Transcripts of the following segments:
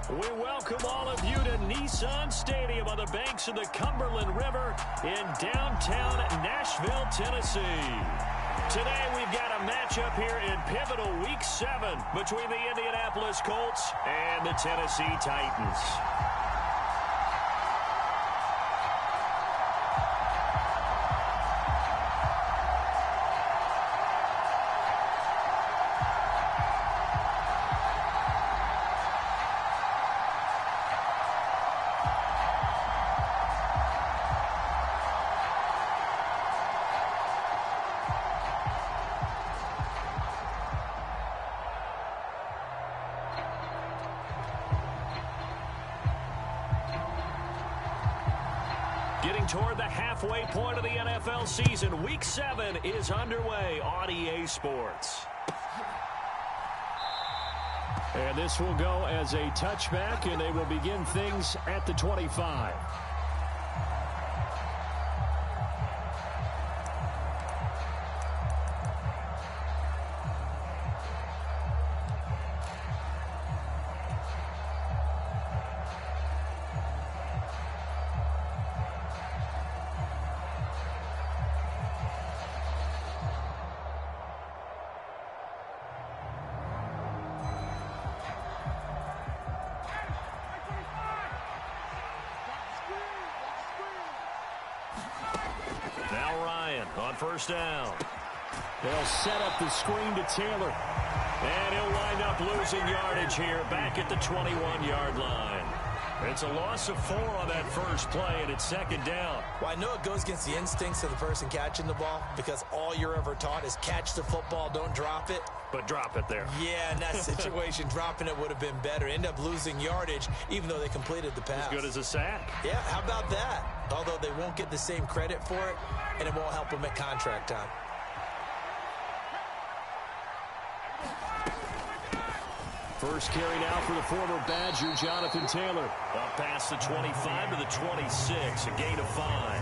We welcome all of you to Nissan Stadium on the banks of the Cumberland River in downtown Nashville, Tennessee. Today we've got a matchup here in pivotal Week 7 between the Indianapolis Colts and the Tennessee Titans. Getting toward the halfway point of the NFL season, Week 7 is underway on EA Sports. And this will go as a touchback, and they will begin things at the 25. Now Ryan on first down. They'll set up the screen to Taylor. And he'll wind up losing yardage here back at the 21-yard line. It's a loss of 4 on that first play, and it's second down. Well, I know it goes against the instincts of the person catching the ball because all you're ever taught is catch the football, don't drop it. But drop it there. Yeah, in that situation, dropping it would have been better. End up losing yardage, even though they completed the pass. As good as a sack. Yeah, how about that? Although they won't get the same credit for it, and it won't help them at contract time. First carry now for the former Badger, Jonathan Taylor. Up past the 25 to the 26, a gain of 5.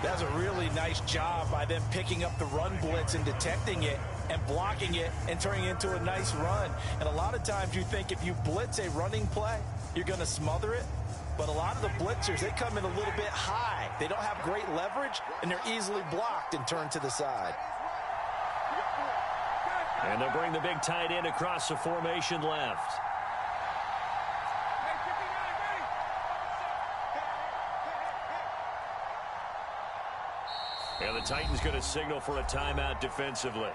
That's a really nice job by them picking up the run blitz and detecting it and blocking it and turning it into a nice run. And a lot of times you think if you blitz a running play, you're going to smother it. But a lot of the blitzers, they come in a little bit high. They don't have great leverage, and they're easily blocked and turned to the side. And they'll bring the big tight end across the formation left. And the Titans going to signal for a timeout defensively.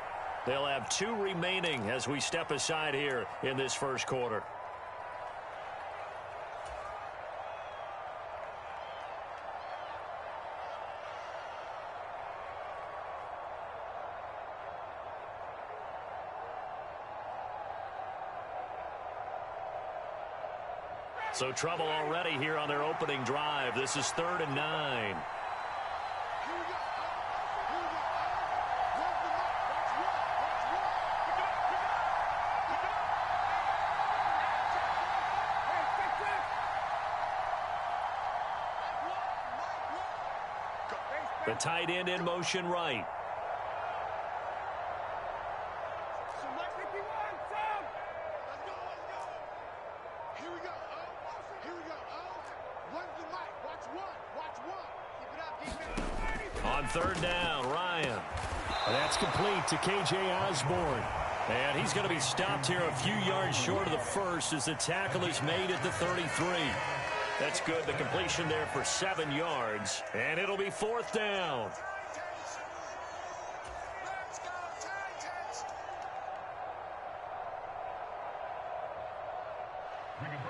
They'll have 2 remaining as we step aside here in this first quarter. So trouble already here on their opening drive. This is 3rd and 9. The tight end in motion right. On 3rd down, Ryan. And that's complete to K.J. Osborne. And he's going to be stopped here a few yards short of the first as the tackle is made at the 33. That's good. The completion there for 7 yards. And it'll be 4th down.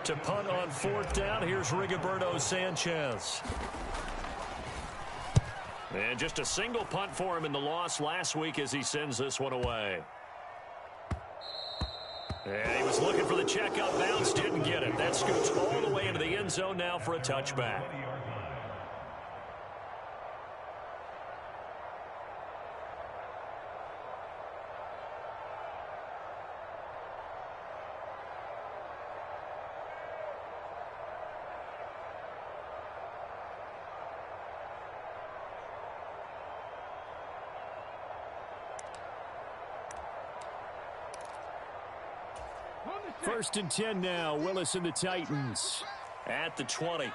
To punt on 4th down, here's Rigoberto Sanchez. And just a single punt for him in the loss last week as he sends this one away. And he was looking for the check up bounce, didn't get it. That scoots all the way into the end zone now for a touchback. First and 10 now. Willis and the Titans at the 20.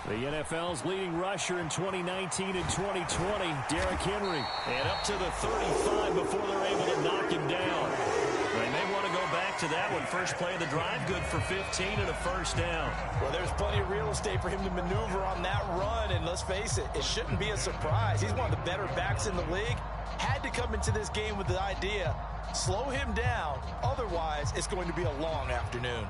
The NFL's leading rusher in 2019 and 2020, Derrick Henry. And up to the 35 before they're able to knock him down. They may want to go back to that one. First play of the drive, good for 15 and a first down. Well, there's plenty of real estate for him to maneuver on that run. And let's face it, it shouldn't be a surprise. He's one of the better backs in the league. Had to come into this game with the idea, slow him down. Otherwise, it's going to be a long afternoon.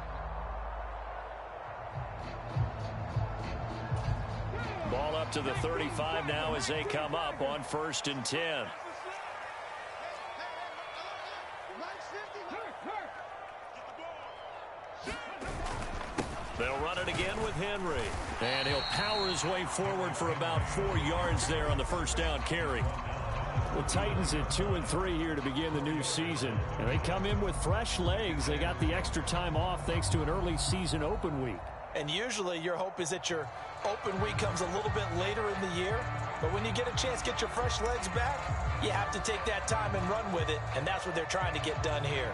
Ball up to the 35 now as they come up on first and 10. They'll run it again with Henry. And he'll power his way forward for about 4 yards there on the first down carry. The Titans at 2-3 here to begin the new season. And they come in with fresh legs. They got the extra time off thanks to an early season open week. And usually your hope is that your open week comes a little bit later in the year. But when you get a chance to get your fresh legs back, you have to take that time and run with it. And that's what they're trying to get done here.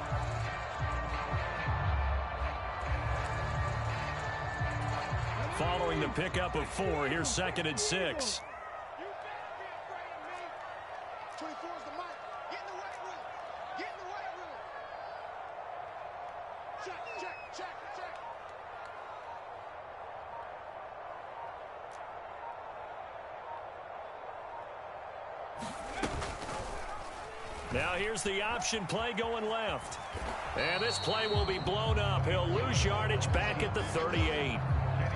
Following the pickup of 4, here's second and 6. Now here's the option play going left. And this play will be blown up. He'll lose yardage back at the 38.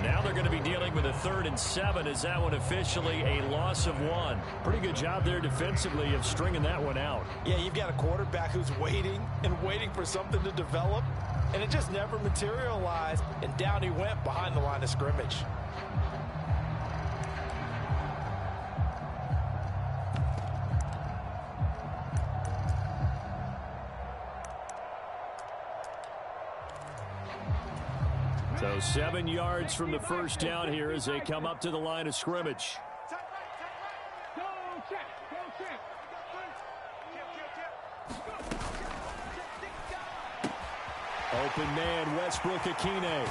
Now they're going to be dealing with a 3rd and 7. Is that one officially a loss of 1? Pretty good job there defensively of stringing that one out. Yeah, you've got a quarterback who's waiting and waiting for something to develop. And it just never materialized. And down he went behind the line of scrimmage. So 7 yards from the first down here as they come up to the line of scrimmage. Open man, Westbrook-Ikhine.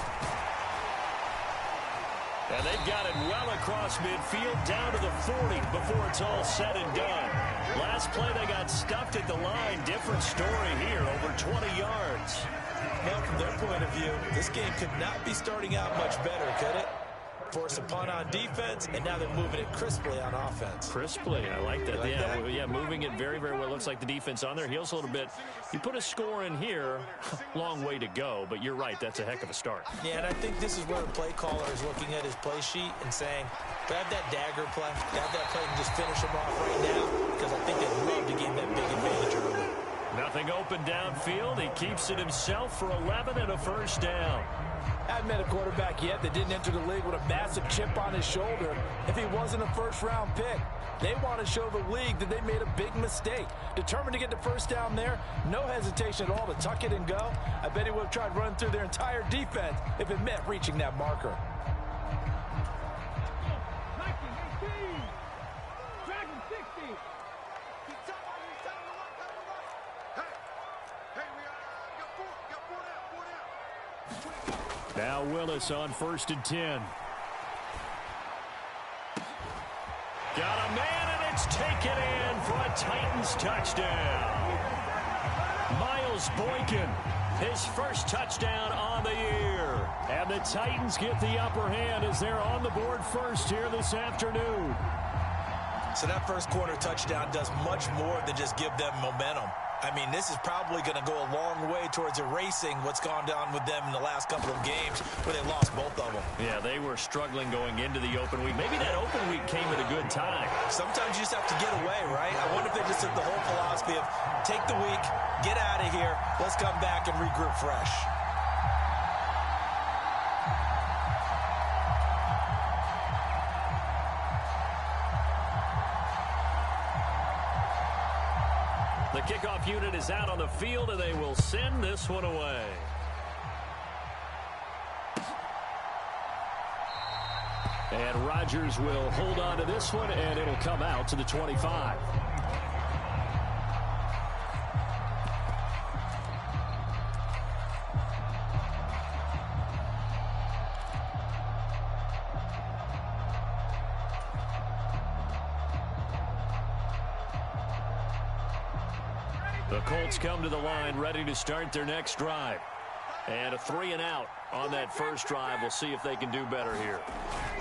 And they've got it well across midfield down to the 40 before it's all said and done. Last play they got stuffed at the line. Different story here, over 20 yards. Now, from their point of view, this game could not be starting out much better, could it? Force a punt on defense, and now they're moving it crisply on offense. Crisply, I like that. Like that? Yeah, moving it very, very well. Looks like the defense on their heels a little bit. You put a score in here, long way to go, but you're right, that's a heck of a start. Yeah, and I think this is where the play caller is looking at his play sheet and saying, grab that dagger play, grab that play and just finish him off right now, because I think they'd love to gain that big advantage early. Nothing open downfield. He keeps it himself for 11 and a first down. I haven't met a quarterback yet that didn't enter the league with a massive chip on his shoulder if he wasn't a first-round pick. They want to show the league that they made a big mistake. Determined to get the first down there, no hesitation at all to tuck it and go. I bet he would have tried running through their entire defense if it meant reaching that marker. Now Willis on first and 10. Got a man, and it's taken in for a Titans touchdown. Miles Boykin, his first touchdown on the year. And the Titans get the upper hand as they're on the board first here this afternoon. So that first quarter touchdown does much more than just give them momentum. I mean, this is probably going to go a long way towards erasing what's gone down with them in the last couple of games where they lost both of them. Yeah, they were struggling going into the open week. Maybe that open week came at a good time. Sometimes you just have to get away, right? I wonder if they just took the whole philosophy of take the week, get out of here, let's come back and regroup fresh. The kickoff unit is out on the field, and they will send this one away. And Rodgers will hold on to this one, and it'll come out to the 25. The Colts come to the line ready to start their next drive. And a 3-and-out on that first drive. We'll see if they can do better here.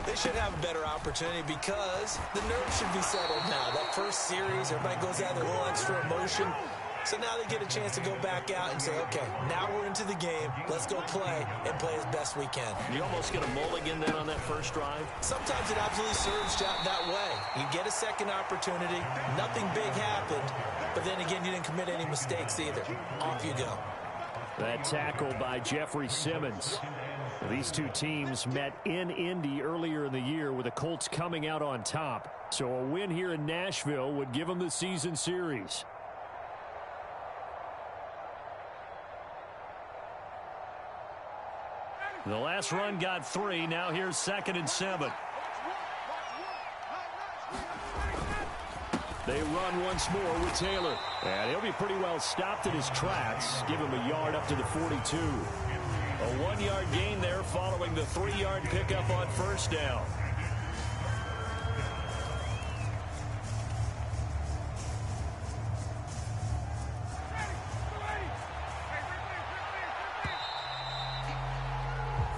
They should have a better opportunity because the nerves should be settled now. That first series, everybody goes out with a little extra emotion. So now they get a chance to go back out and say, okay, now we're into the game. Let's go play and play as best we can. You almost get a mulligan then on that first drive? Sometimes it absolutely serves that way. You get a second opportunity. Nothing big happened. But then again, you didn't commit any mistakes either. Off you go. That tackle by Jeffrey Simmons. These two teams met in Indy earlier in the year with the Colts coming out on top. So a win here in Nashville would give them the season series. The last run got 3. Now here's 2nd and 7. They run once more with Taylor. And he'll be pretty well stopped in his tracks. Give him a yard up to the 42. A 1-yard gain there following the 3-yard pickup on first down.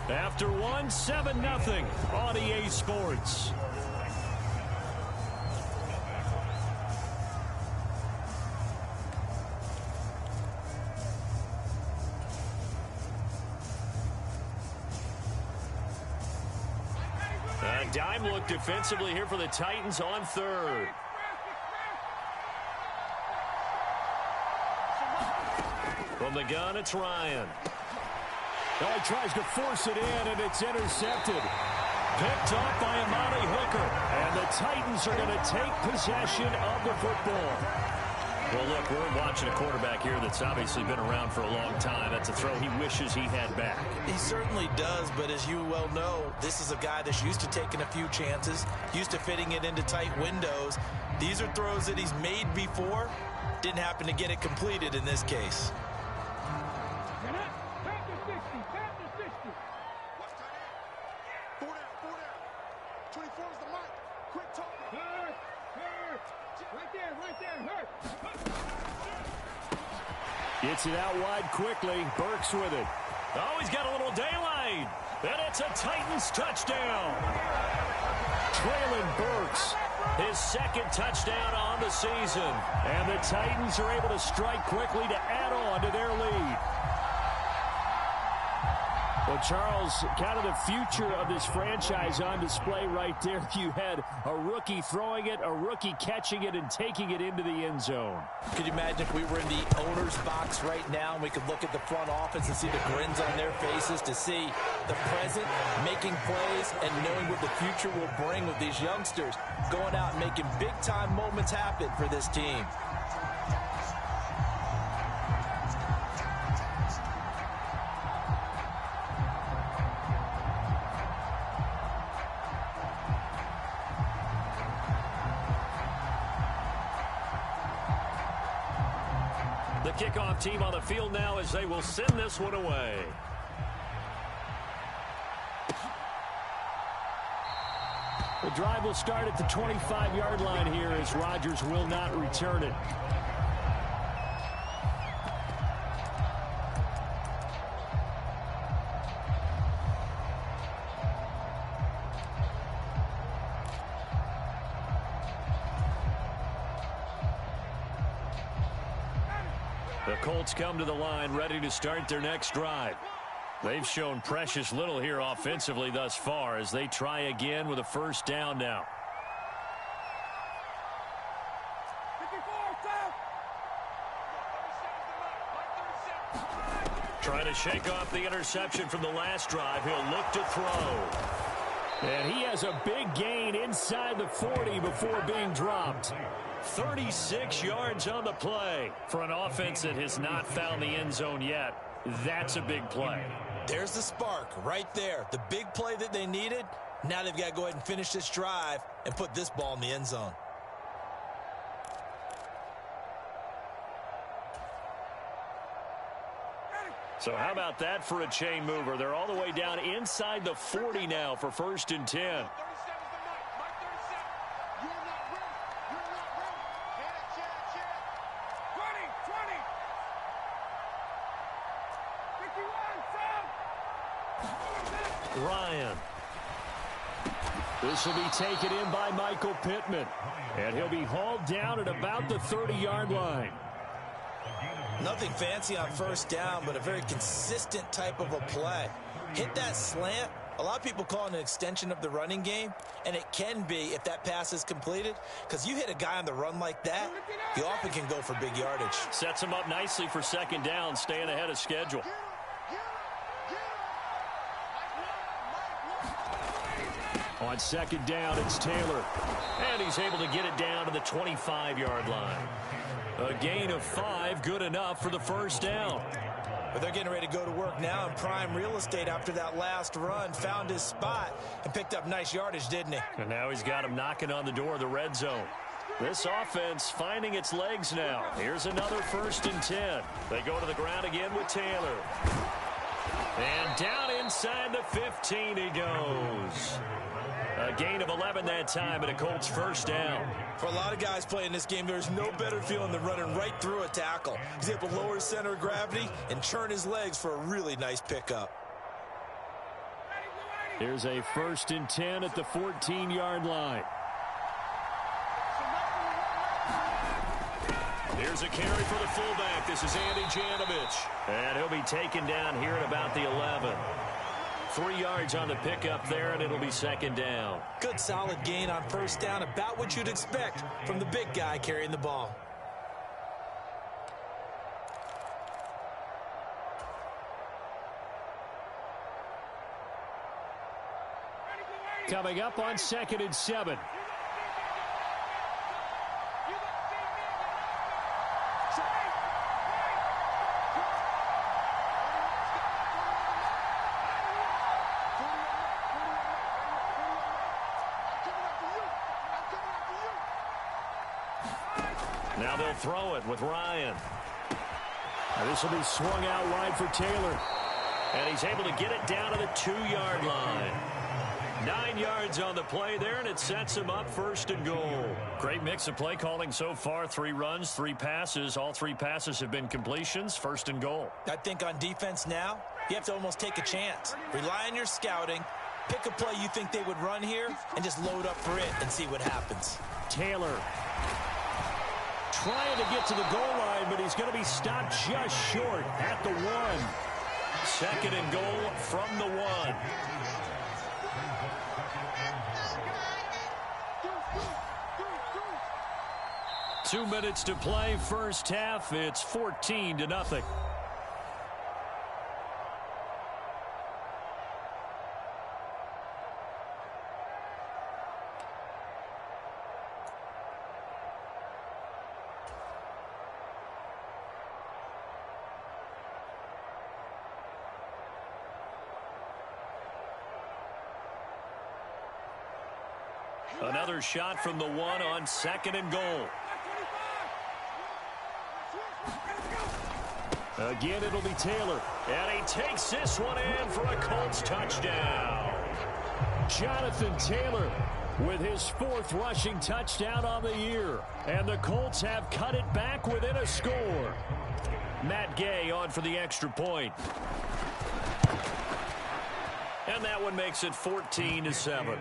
After 7-0 on EA Sports. A dime look defensively here for the Titans on 3rd. From the gun, it's Ryan. Oh, he tries to force it in, and it's intercepted. Picked up by Amani Hooker. And the Titans are going to take possession of the football. Well, look, we're watching a quarterback here that's obviously been around for a long time. That's a throw he wishes he had back. He certainly does, but as you well know, this is a guy that's used to taking a few chances, used to fitting it into tight windows. These are throws that he's made before. Didn't happen to get it completed in this case. Gets it out wide quickly. Burks with it. Oh, he's got a little daylight. And it's a Titans touchdown. Traylon Burks, his 2nd touchdown on the season. And the Titans are able to strike quickly to add on to their lead. Well, Charles, kind of the future of this franchise on display right there. You had a rookie throwing it, a rookie catching it, and taking it into the end zone. Could you imagine if we were in the owner's box right now and we could look at the front office and see the grins on their faces, to see the present making plays and knowing what the future will bring with these youngsters going out and making big-time moments happen for this team. The kickoff team on the field now as they will send this one away. The drive will start at the 25-yard line here as Rodgers will not return it. The Colts come to the line ready to start their next drive. They've shown precious little here offensively thus far as they try again with a first down now. Trying to shake off the interception from the last drive. He'll look to throw. And he has a big gain inside the 40 before being dropped. 36 yards on the play for an offense that has not found the end zone yet. That's a big play. There's the spark right there. The big play that they needed, Now they've got to go ahead and finish this drive and put this ball in the end zone. So how about that for a chain mover? They're all the way down inside the 40 now for 1st and 10. Ryan. This will be taken in by Michael Pittman. And he'll be hauled down at about the 30-yard line. Nothing fancy on 1st down, but a very consistent type of a play. Hit that slant. A lot of people call it an extension of the running game, and it can be if that pass is completed, because you hit a guy on the run like that, you often can go for big yardage. Sets him up nicely for 2nd down, staying ahead of schedule. On 2nd down, it's Taylor. And he's able to get it down to the 25-yard line. A gain of 5, good enough for the 1st down. But they're getting ready to go to work now in prime real estate after that last run. Found his spot and picked up nice yardage, didn't he? And now he's got him knocking on the door of the red zone. This offense finding its legs now. Here's another 1st and 10. They go to the ground again with Taylor. And down inside the 15 he goes. A gain of 11 that time, and a Colts 1st down. For a lot of guys playing this game, there's no better feeling than running right through a tackle. He's able to lower his center of gravity and turn his legs for a really nice pickup. Here's a 1st and 10 at the 14-yard line. Here's a carry for the fullback. This is Andy Janovich. And he'll be taken down here at about the 11. 3 yards on the pickup there, and it'll be 2nd down. Good solid gain on 1st down, about what you'd expect from the big guy carrying the ball. Coming up on 2nd and 7. Now they'll throw it with Ryan. This will be swung out wide for Taylor. And he's able to get it down to the 2-yard line. 9 yards on the play there, and it sets him up 1st and goal. Great mix of play calling so far. 3 runs, 3 passes. All 3 passes have been completions. 1st and goal. I think on defense now, you have to almost take a chance. Rely on your scouting. Pick a play you think they would run here, and just load up for it and see what happens. Taylor trying to get to the goal line, but he's going to be stopped just short at the 1. 2nd and goal from the 1. Two minutes to play, 1st half. It's 14-0. Another shot from the 1 on 2nd and goal. Again, it'll be Taylor. And he takes this one in for a Colts touchdown. Jonathan Taylor with his 4th rushing touchdown on the year. And the Colts have cut it back within a score. Matt Gay on for the extra point. And that one makes it 14-7.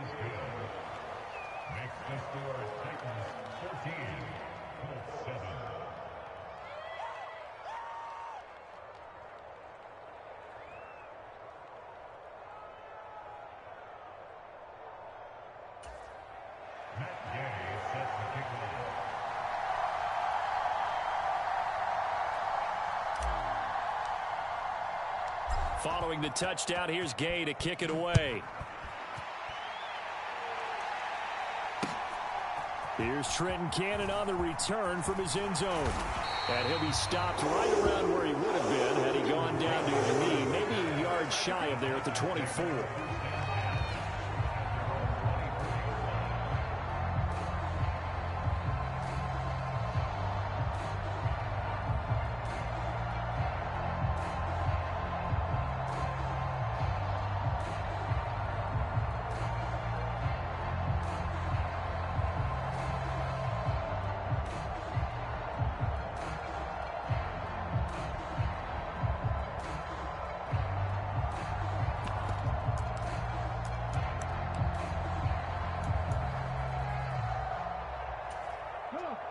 Following the touchdown, here's Gay to kick it away. Here's Trenton Cannon on the return from his end zone. And he'll be stopped right around where he would have been had he gone down to his knee, maybe a yard shy of there at the 24.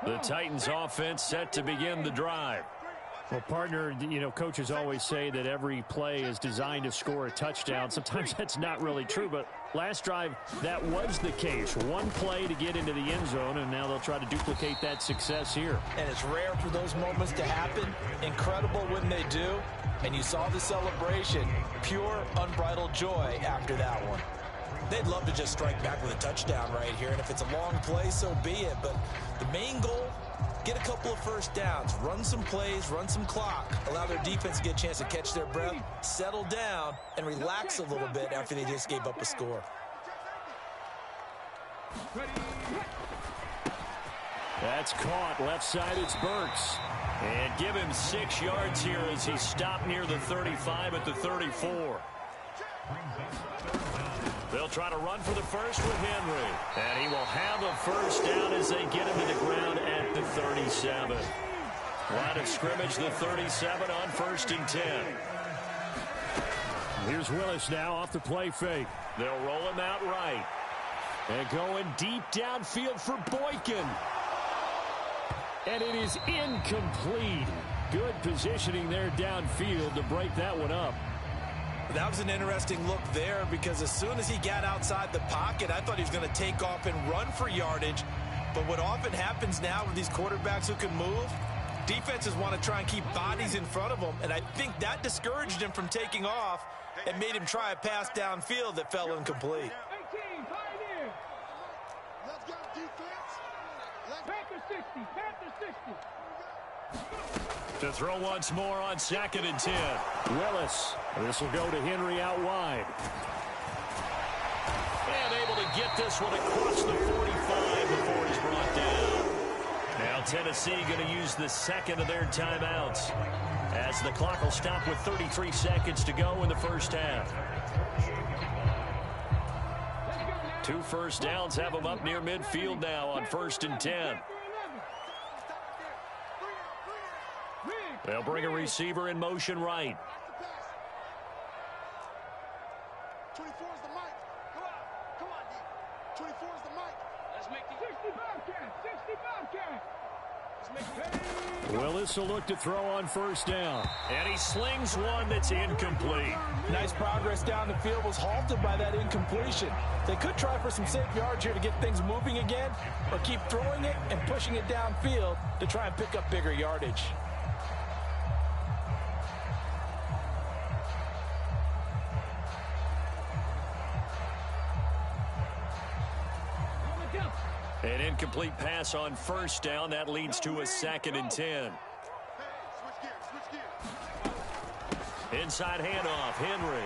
The Titans offense set to begin the drive. Well, partner, you know, coaches always say that every play is designed to score a touchdown. Sometimes that's not really true, but last drive, that was the case. One play to get into the end zone, and now they'll try to duplicate that success here. And it's rare for those moments to happen. Incredible when they do. And you saw the celebration. Pure, unbridled joy after that one. They'd love to just strike back with a touchdown right here. And if it's a long play, so be it. But the main goal, get a couple of first downs, run some plays, run some clock, allow their defense to get a chance to catch their breath, settle down, and relax a little bit after they just gave up a score. That's caught. Left side, it's Burks. And give him 6 yards here as he stopped near the 35 at the 34. They'll try to run for the first with Henry. And he will have a first down as they get him to the ground at the 37. Line of scrimmage, the 37 on 1st and 10. Here's Willis now off the play fake. They'll roll him out right. And going deep downfield for Boykin. And it is incomplete. Good positioning there downfield to break that one up. That was an interesting look there because as soon as he got outside the pocket, I thought he was going to take off and run for yardage. But what often happens now with these quarterbacks who can move, defenses want to try and keep bodies in front of them. And I think that discouraged him from taking off and made him try a pass downfield that fell incomplete. Let's go, defense. Panther 60, Panther 60. To throw once more on 2nd and 10. Willis. This will go to Henry out wide. And able to get this one across the 45 before he's brought down. Now Tennessee going to use the second of their timeouts as the clock will stop with 33 seconds to go in the first half. 2 first downs have them up near midfield now on 1st and 10. They'll bring a receiver in motion right. 24 is the mic. Come on, D. 24 is the mic. Let's make the 60 Bobcat. Let's make the Willis will look to throw on 1st down. And he slings one that's incomplete. Nice progress down the field was halted by that incompletion. They could try for some safe yards here to get things moving again, or keep throwing it and pushing it downfield to try and pick up bigger yardage. An incomplete pass on 1st down. That leads to a 2nd and 10. Inside handoff, Henry.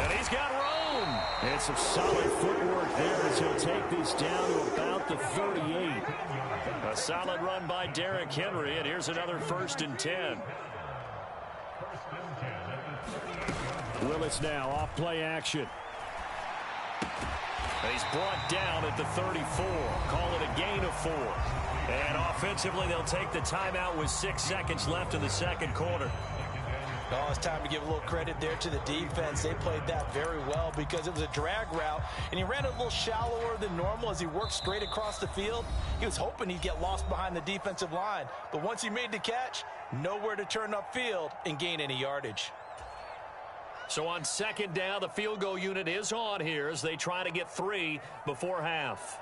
And he's got room. And some solid footwork there as he'll take this down to about the 38. A solid run by Derrick Henry, and here's another 1st and 10. Willis now off play action. He's brought down at the 34. Call it a gain of 4. And offensively, they'll take the timeout with 6 seconds left in the second quarter. Oh, it's time to give a little credit there to the defense. They played that very well because it was a drag route, and he ran a little shallower than normal as he worked straight across the field. He was hoping he'd get lost behind the defensive line, but once he made the catch, nowhere to turn upfield and gain any yardage. So on 2nd down, the field goal unit is on here as they try to get 3 before half.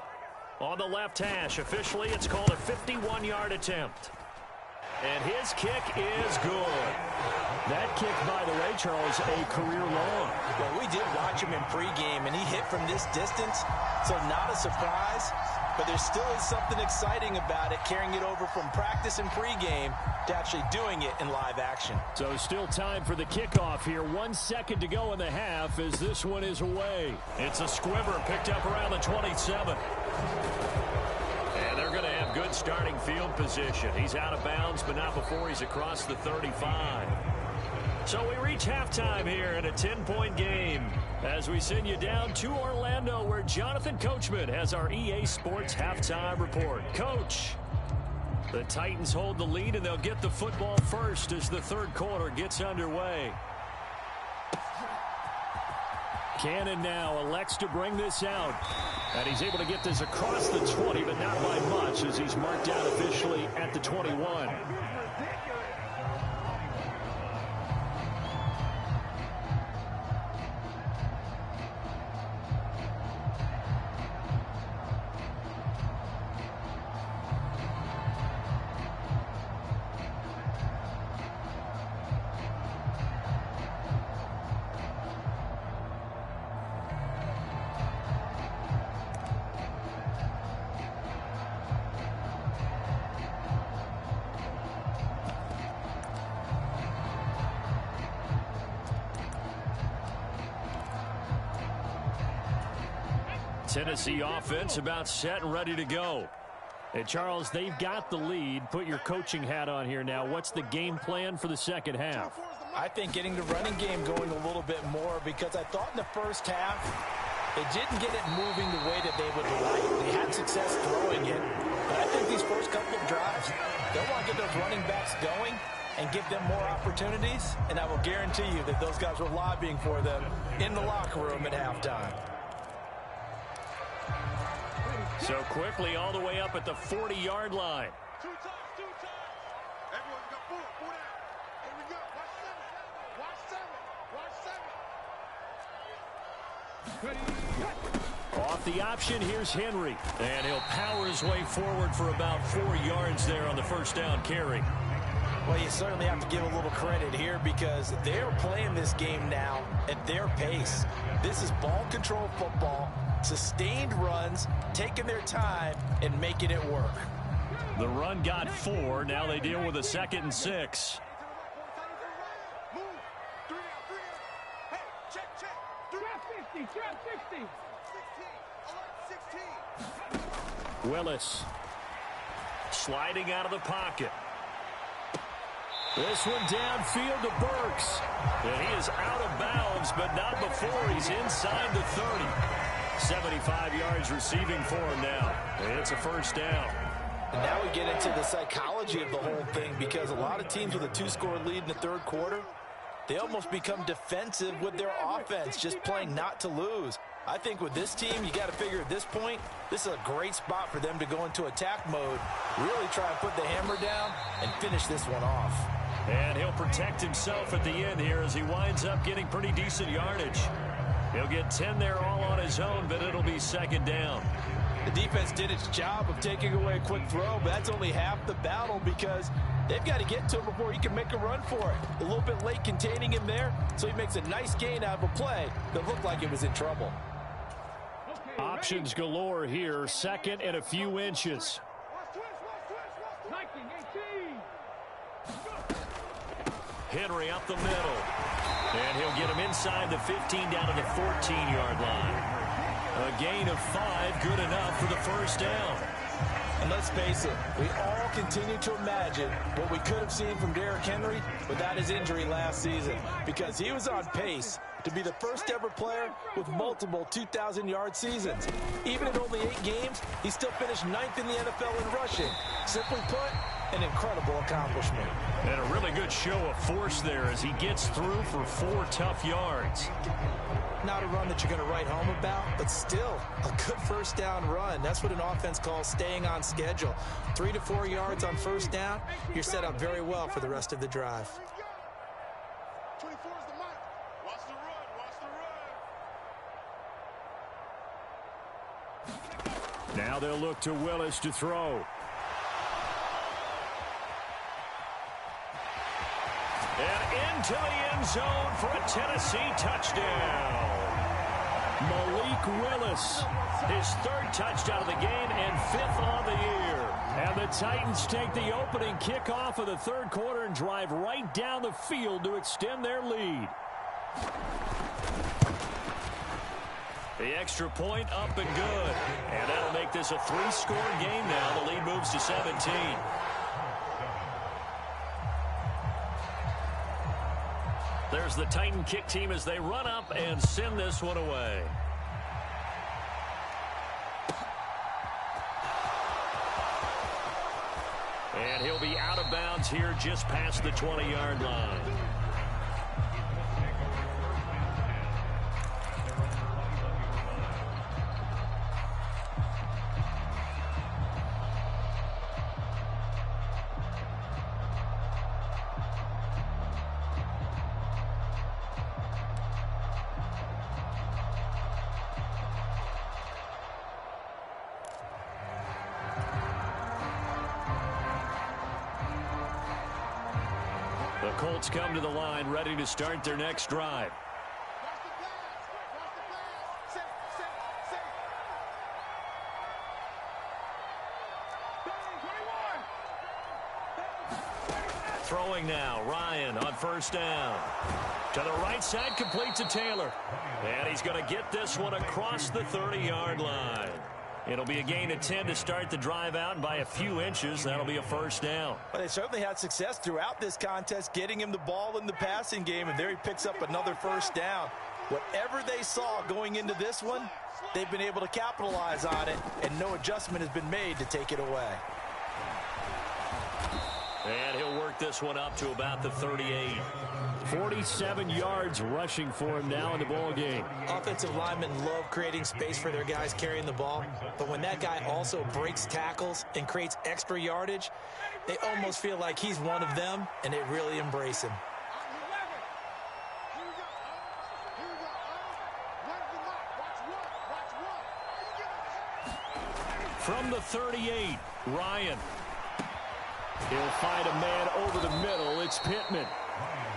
On the left hash, officially it's called a 51-yard attempt. And his kick is good. That kick, by the way, Charles, a career long. Well, we did watch him in pregame, and he hit from this distance, so not a surprise. But there still is something exciting about it, carrying it over from practice and pregame to actually doing it in live action. So still time for the kickoff here. 1 second to go in the half as this one is away. It's a squibber picked up around the 27. And they're going to have good starting field position. He's out of bounds, but not before he's across the 35. So we reach halftime here in a 10-point game as we send you down to Orlando where Jonathan Coachman has our EA Sports halftime report. Coach, the Titans hold the lead and they'll get the football first as the third quarter gets underway. Cannon now elects to bring this out. And he's able to get this across the 20, but not by much, as he's marked down officially at the 21. Tennessee offense about set and ready to go. And Charles, they've got the lead. Put your coaching hat on here now. What's the game plan for the second half? I think getting the running game going a little bit more, because I thought in the first half they didn't get it moving the way that they would like. They had success throwing it, but I think these first couple of drives, they'll want to get those running backs going and give them more opportunities, and I will guarantee you that those guys were lobbying for them in the locker room at halftime. So quickly all the way up at the 40-yard line. Two times. Everyone got four down. Here we go. Watch seven. Off the option, here's Henry. And he'll power his way forward for about 4 yards there on the first down carry. Well, you certainly have to give a little credit here, because they're playing this game now at their pace. This is ball control football, sustained runs, taking their time and making it work. The run got 4. Now they deal with a 2nd and 6. Move. 3 down. Hey, check. Trap 60. 16. Alert, 16. Willis sliding out of the pocket. This one downfield to Burks. And he is out of bounds, but not before he's inside the 30. 75 yards receiving for him now. And it's a first down. And now we get into the psychology of the whole thing, because a lot of teams with a 2-score lead in the third quarter, they almost become defensive with their offense, just playing not to lose. I think with this team, you got to figure at this point, this is a great spot for them to go into attack mode, really try and put the hammer down and finish this one off. And he'll protect himself at the end here as he winds up getting pretty decent yardage. He'll get 10 there all on his own, but it'll be second down. The defense did its job of taking away a quick throw, but that's only half the battle, because they've got to get to him before he can make a run for it. A little bit late containing him there, so he makes a nice gain out of a play that looked like it was in trouble. Options galore here. 2nd and a few inches. Henry up the middle. And he'll get him inside the 15 down to the 14-yard line. A gain of 5, good enough for the first down. And let's face it, we all continue to imagine what we could have seen from Derrick Henry without his injury last season, because he was on pace to be the first ever player with multiple 2,000-yard seasons. Even in only 8 games, he still finished 9th in the NFL in rushing. Simply put, an incredible accomplishment. And a really good show of force there as he gets through for 4 tough yards. Not a run that you're going to write home about, but still a good first down run. That's what an offense calls staying on schedule. 3 to 4 yards on first down, you're set up very well for the rest of the drive. 24 is the mic. Watch the run. Now they'll look to Willis to throw. And into the end zone for a Tennessee touchdown. Malik Willis, his 3rd touchdown of the game and 5th on the year. And the Titans take the opening kickoff of the third quarter and drive right down the field to extend their lead. The extra point up and good. And that'll make this a 3-score game now. The lead moves to 17. There's the Titan kick team as they run up and send this one away. And he'll be out of bounds here just past the 20-yard line. Colts come to the line, ready to start their next drive. Throwing now, Ryan on first down. To the right side, complete to Taylor. And he's going to get this one across the 30-yard line. It'll be a gain of 10 to start the drive out, and by a few inches, that'll be a first down. Well, they certainly had success throughout this contest, getting him the ball in the passing game, and there he picks up another first down. Whatever they saw going into this one, they've been able to capitalize on it, and no adjustment has been made to take it away. And he'll work this one up to about the 38. 47 yards rushing for him now in the ball game. Offensive linemen love creating space for their guys carrying the ball, but when that guy also breaks tackles and creates extra yardage, they almost feel like he's one of them, and they really embrace him. From the 38, Ryan. He'll find a man over the middle. It's Pittman.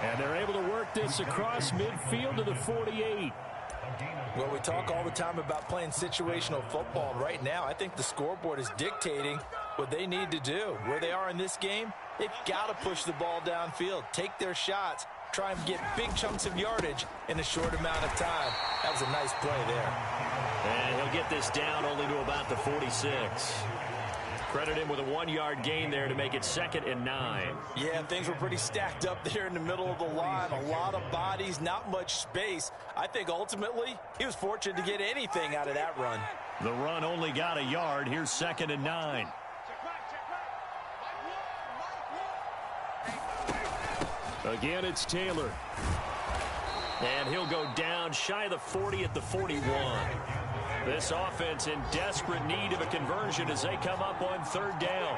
And they're able to work this across midfield to the 48. Well, we talk all the time about playing situational football. Right now, I think the scoreboard is dictating what they need to do. Where they are in this game, they've got to push the ball downfield, take their shots, try and get big chunks of yardage in a short amount of time. That was a nice play there. And he'll get this down only to about the 46. Credit him with a 1-yard gain there to make it 2nd and 9. Yeah, things were pretty stacked up there in the middle of the line. A lot of bodies, not much space. I think ultimately he was fortunate to get anything out of that run. The run only got a yard. Here's 2nd and 9. Again, it's Taylor. And he'll go down shy of the 40 at the 41. This offense in desperate need of a conversion as they come up on 3rd down.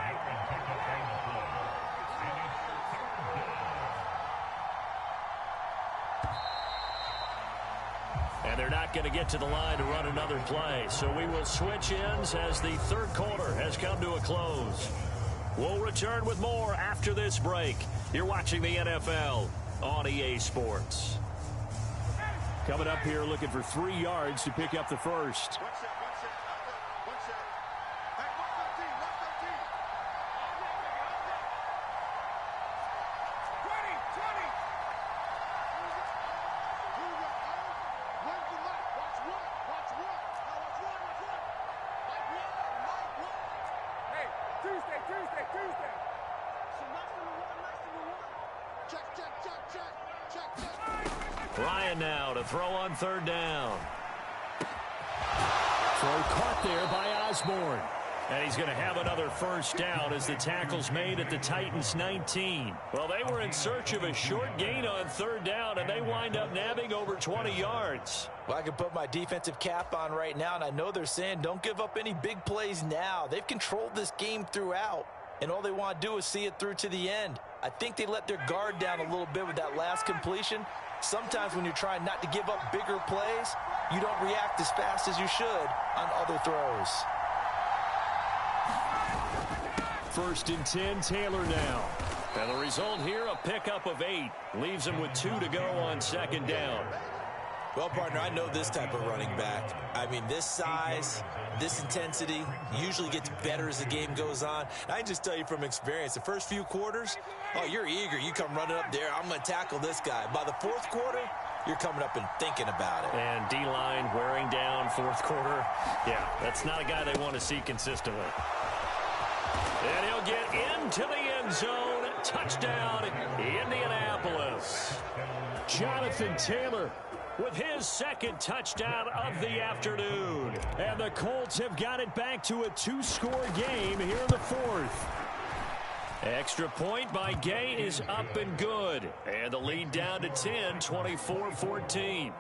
And they're not going to get to the line to run another play. So we will switch ends as the 3rd quarter has come to a close. We'll return with more after this break. You're watching the NFL on EA Sports. Coming up here looking for 3 yards to pick up the first. Ryan now to throw on 3rd down. Throw caught there by Osborne. And he's going to have another first down as the tackle's made at the Titans' 19. Well, they were in search of a short gain on 3rd down, and they wind up nabbing over 20 yards. Well, I can put my defensive cap on right now, and I know they're saying don't give up any big plays now. They've controlled this game throughout, and all they want to do is see it through to the end. I think they let their guard down a little bit with that last completion. Sometimes when you're trying not to give up bigger plays, you don't react as fast as you should on other throws. 1st and 10, Taylor now. And the result here, a pickup of 8. Leaves him with 2 to go on 2nd down. Well, partner, I know this type of running back. I mean, this size, this intensity usually gets better as the game goes on. And I can just tell you from experience, the first few quarters, oh, you're eager. You come running up there, I'm going to tackle this guy. By the 4th quarter, you're coming up and thinking about it. And D-line wearing down 4th quarter. Yeah, that's not a guy they want to see consistently. And he'll get into the end zone. Touchdown, Indianapolis. Jonathan Taylor with his 2nd touchdown of the afternoon. And the Colts have got it back to a 2-score game here in the 4th. Extra point by Gay is up and good. And the lead down to 10, 24-14.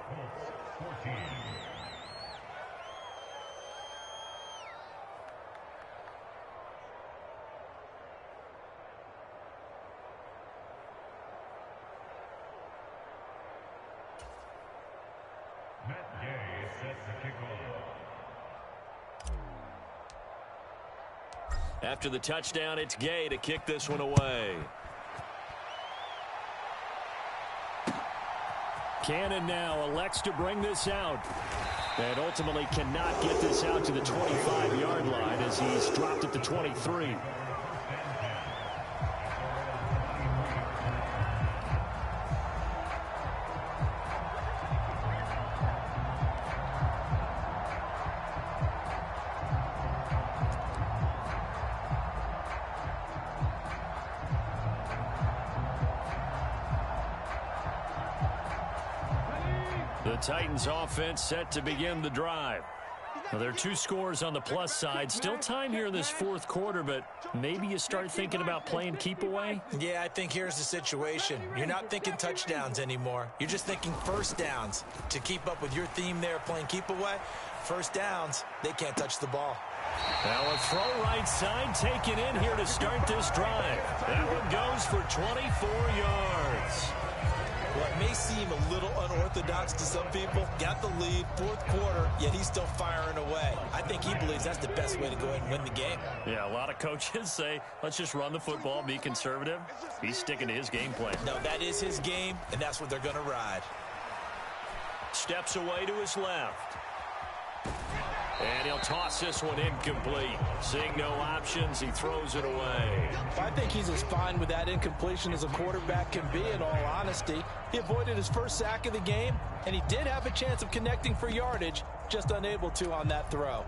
After the touchdown, it's Gay to kick this one away. Cannon now elects to bring this out. And ultimately cannot get this out to the 25-yard line as he's dropped at the 23. The Titans offense set to begin the drive. Now, there are 2 scores on the plus side. Still time here in this fourth quarter, but maybe you start thinking about playing keep away? Yeah, I think here's the situation. You're not thinking touchdowns anymore. You're just thinking first downs. To keep up with your theme there, playing keep away, first downs, they can't touch the ball. Now a throw right side taken in here to start this drive. That one goes for 24 yards. Well, it may seem a little unorthodox to some people. Got the lead, fourth quarter, yet he's still firing away. I think he believes that's the best way to go ahead and win the game. Yeah, a lot of coaches say, let's just run the football, be conservative. He's sticking to his game plan. No, that is his game, and that's what they're going to ride. Steps away to his left. And he'll toss this one incomplete. Seeing no options, he throws it away. I think he's as fine with that incompletion as a quarterback can be, in all honesty. He avoided his first sack of the game, and he did have a chance of connecting for yardage, just unable to on that throw.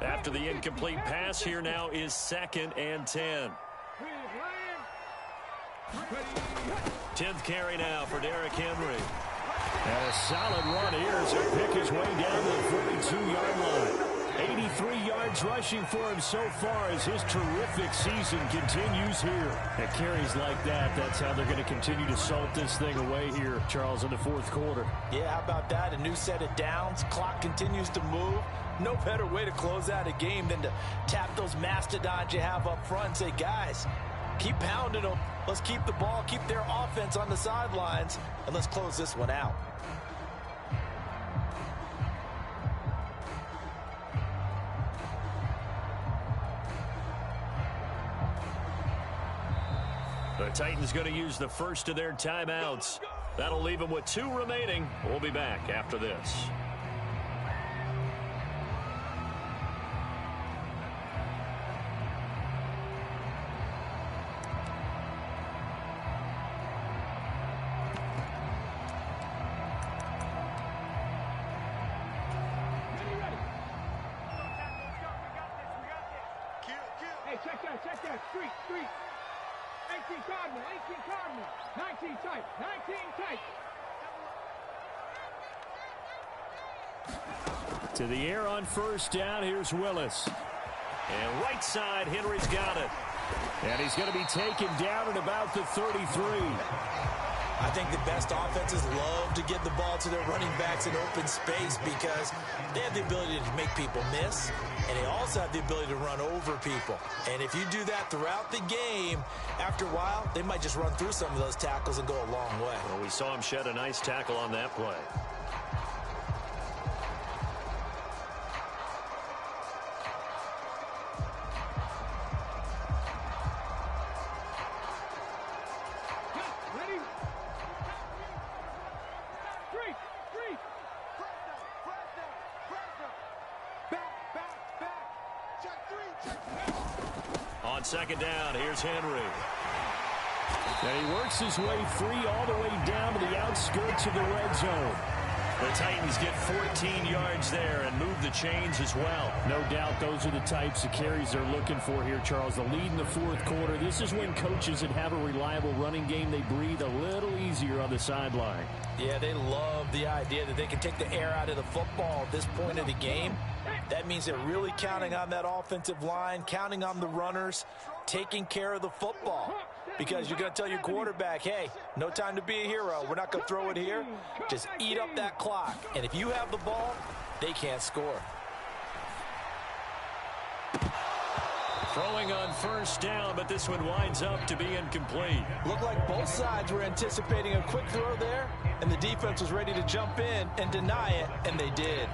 After the incomplete pass, here now is 2nd and 10. 10th carry now for Derrick Henry. And a solid run here as he pick his way down to the 42-yard line. 83 yards rushing for him so far as his terrific season continues here. At carries like that, that's how they're going to continue to salt this thing away here, Charles, in the fourth quarter. Yeah, how about that? A new set of downs. Clock continues to move. No better way to close out a game than to tap those mastodons you have up front and say, guys, keep pounding them. Let's keep the ball, keep their offense on the sidelines, and let's close this one out. The Titans going to use the first of their timeouts. That'll leave them with 2 remaining. We'll be back after this. Check that. Street. 18 Cardinal. 19 tight. To the air on first down. Here's Willis. And right side, Henry's got it. And he's going to be taken down at about the 33. I think the best offenses love to get the ball to their running backs in open space because they have the ability to make people miss, and they also have the ability to run over people. And if you do that throughout the game, after a while, they might just run through some of those tackles and go a long way. Well, we saw him shed a nice tackle on that play. On 2nd down, here's Henry. And he works his way free all the way down to the outskirts of the red zone. The Titans get 14 yards there and move the chains as well. No doubt those are the types of carries they're looking for here, Charles. The lead in the fourth quarter. This is when coaches that have a reliable running game, they breathe a little easier on the sideline. Yeah, they love the idea that they can take the air out of the football at this point of the game. That means they're really counting on that offensive line, counting on the runners, taking care of the football. Because you're going to tell your quarterback, hey, no time to be a hero. We're not going to throw it here. Just eat up that clock. And if you have the ball, they can't score. Throwing on first down, but this one winds up to be incomplete. Looked like both sides were anticipating a quick throw there, and the defense was ready to jump in and deny it, and they did.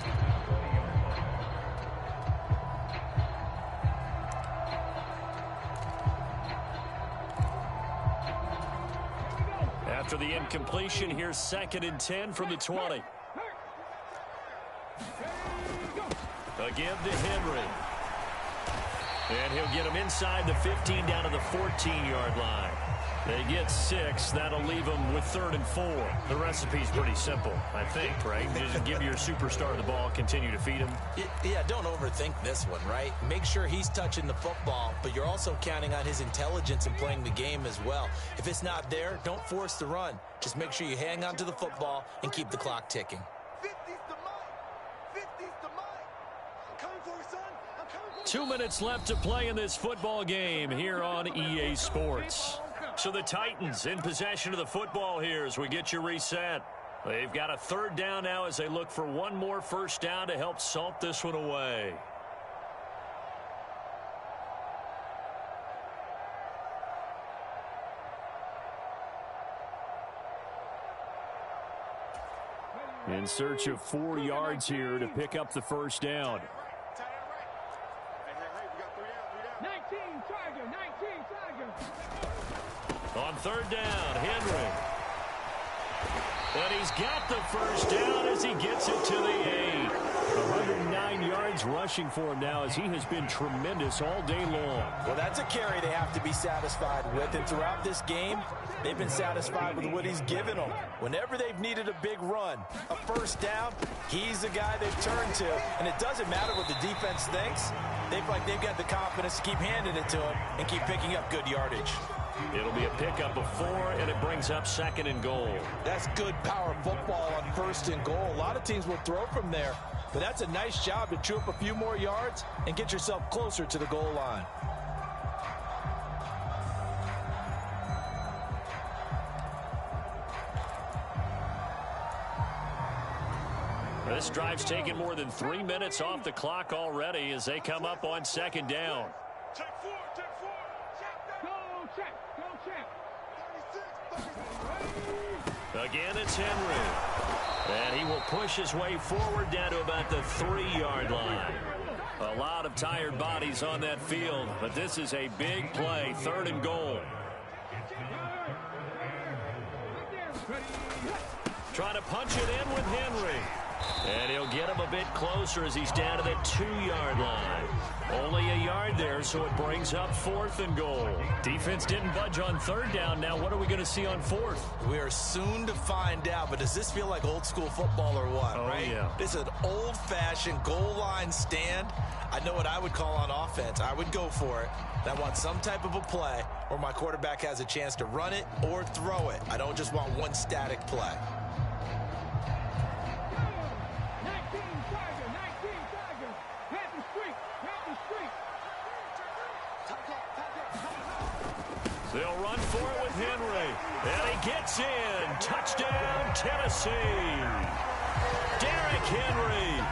After the incompletion, here's 2nd and 10 from the 20. Again to Henry. And he'll get him inside the 15 down to the 14-yard line. They get 6. That'll leave them with 3rd and 4. The recipe's pretty simple, I think, right? Just give your superstar the ball, continue to feed him. Yeah, don't overthink this one, right? Make sure he's touching the football, but you're also counting on his intelligence in playing the game as well. If it's not there, don't force the run. Just make sure you hang on to the football and keep the clock ticking. 50's the mic. 50's the mic. I'm coming for you, son. I'm coming for you. 2 minutes left to play in this football game here on EA Sports. So the Titans in possession of the football here as we get you reset. They've got a 3rd down now as they look for one more first down to help salt this one away. In search of 4 yards here to pick up the first down. 19 Tiger, 19 Tiger. On 3rd down, Henry. And he's got the first down as he gets it to the 8. 109 yards rushing for him now as he has been tremendous all day long. Well, that's a carry they have to be satisfied with. And throughout this game, they've been satisfied with what he's given them. Whenever they've needed a big run, a first down, he's the guy they've turned to. And it doesn't matter what the defense thinks. They've got the confidence to keep handing it to him and keep picking up good yardage. It'll be a pickup of 4, and it brings up 2nd and goal. That's good power football on 1st and goal. A lot of teams will throw from there, but that's a nice job to chew up a few more yards and get yourself closer to the goal line. This drive's taken more than 3 minutes off the clock already as they come up on 2nd down. Check 4, check 4. Go check, go check. 36, Again, it's Henry. And he will push his way forward down to about the 3-yard line. A lot of tired bodies on that field, but this is a big play, 3rd and goal. Trying to punch it in with Henry. And he'll get him a bit closer as he's down to the 2-yard line. Only a yard there, so it brings up 4th and goal. Defense didn't budge on 3rd down. Now what are we going to see on 4th? We are soon to find out, but does this feel like old school football or what, right? Yeah. This is an old-fashioned goal line stand. I know what I would call on offense. I would go for it. And I want some type of a play where my quarterback has a chance to run it or throw it. I don't just want one static play. They'll run for it with Henry. And he gets in. Touchdown, Tennessee. Derrick Henry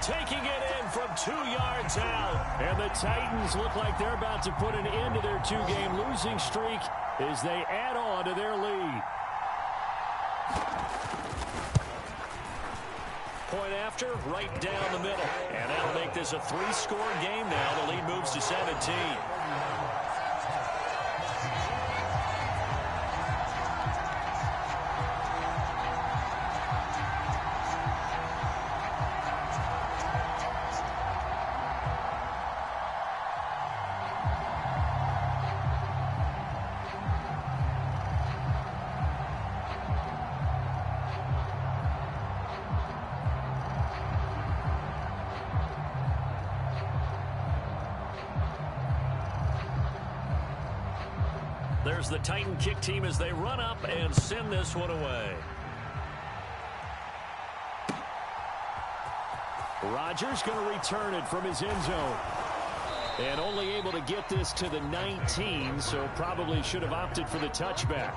taking it in from 2 yards out. And the Titans look like they're about to put an end to their 2-game losing streak as they add on to their lead. Point after, right down the middle. And that'll make this a 3-score game now. The lead moves to 17. There's the Titan kick team as they run up and send this one away. Rodgers going to return it from his end zone. And only able to get this to the 19, so probably should have opted for the touchback.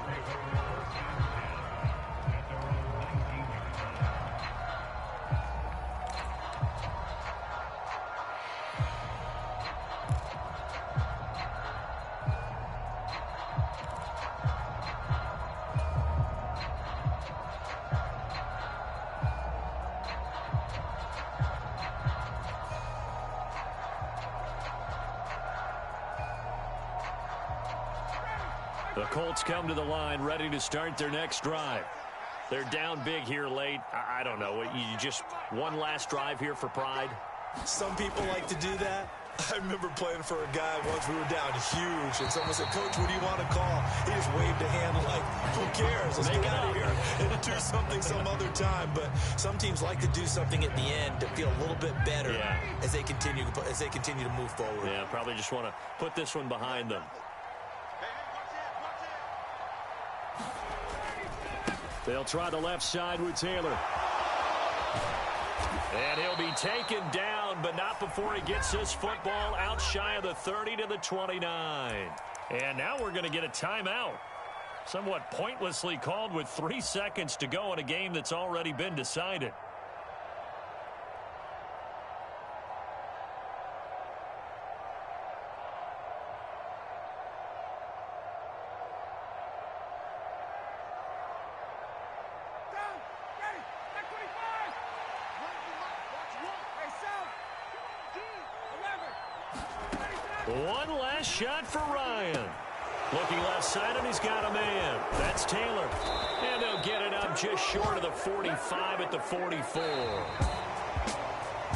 The Colts come to the line ready to start their next drive. They're down big here late. I don't know. You just one last drive here for pride? Some people like to do that. I remember playing for a guy once. We were down huge, and someone said, "Coach, what do you want to call?" He just waved a hand like, "Who cares? Let's get out of here and do something some other time." But some teams like to do something at the end to feel a little bit better as they continue to move forward. Yeah, probably just want to put this one behind them. They'll try the left side with Taylor. And he'll be taken down, but not before he gets this football out shy of the 30 to the 29. And now we're going to get a timeout. Somewhat pointlessly called with 3 seconds to go in a game that's already been decided. One last shot for Ryan. Looking left side, and he's got a man. That's Taylor. And they'll get it up just short of the 45 at the 44.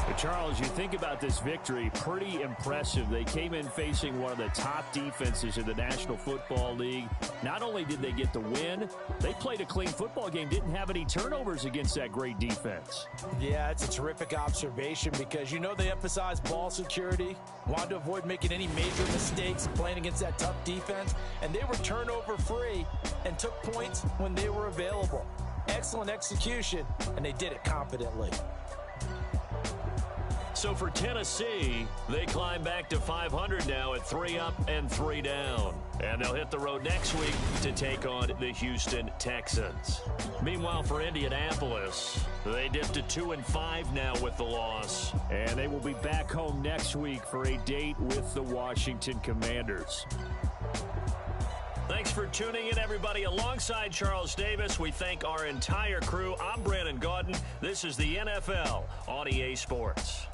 But Charles, you think about this victory, pretty impressive. They came in facing one of the top defenses in the National Football League. Not only did they get the win, they played a clean football game, didn't have any turnovers against that great defense. Yeah, it's a terrific observation because you know they emphasize ball security, wanted to avoid making any major mistakes playing against that tough defense, and they were turnover free and took points when they were available. Excellent execution, and they did it confidently. So for Tennessee, they climb back to 500 now at 3 up and 3 down. And they'll hit the road next week to take on the Houston Texans. Meanwhile, for Indianapolis, they dipped to 2-5 now with the loss. And they will be back home next week for a date with the Washington Commanders. Thanks for tuning in, everybody. Alongside Charles Davis, we thank our entire crew. I'm Brandon Gaudin. This is the NFL on EA Sports.